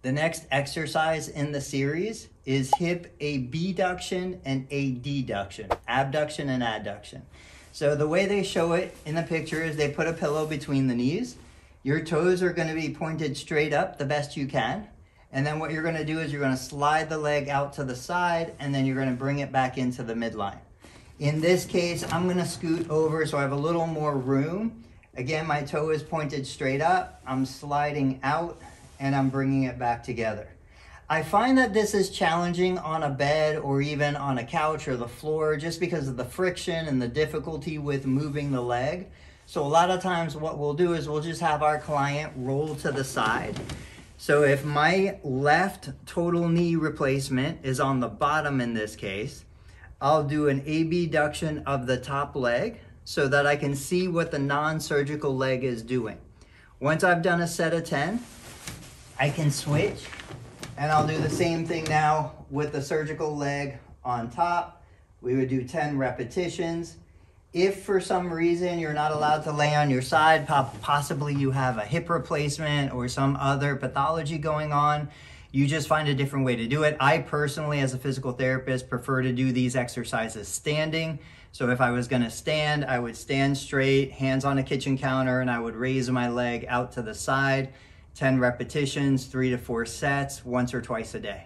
The next exercise in the series is hip abduction and adduction, abduction and adduction. So the way they show it in the picture is they put a pillow between the knees. Your toes are going to be pointed straight up the best you can. And then what you're going to do is you're going to slide the leg out to the side, and then you're going to bring it back into the midline. In this case, I'm going to scoot over so I have a little more room. Again, my toe is pointed straight up. I'm sliding out and I'm bringing it back together. I find that this is challenging on a bed or even on a couch or the floor just because of the friction and the difficulty with moving the leg. So a lot of times what we'll do is we'll just have our client roll to the side. So if my left total knee replacement is on the bottom in this case, I'll do an abduction of the top leg so that I can see what the non-surgical leg is doing. Once I've done a set of 10, I can switch, and I'll do the same thing now with the surgical leg on top. We would do 10 repetitions. If for some reason you're not allowed to lay on your side, possibly you have a hip replacement or some other pathology going on, you just find a different way to do it. I personally, as a physical therapist, prefer to do these exercises standing. So if I was gonna stand, I would stand straight, hands on a kitchen counter, and I would raise my leg out to the side. 10 repetitions, 3 to 4 sets, once or twice a day.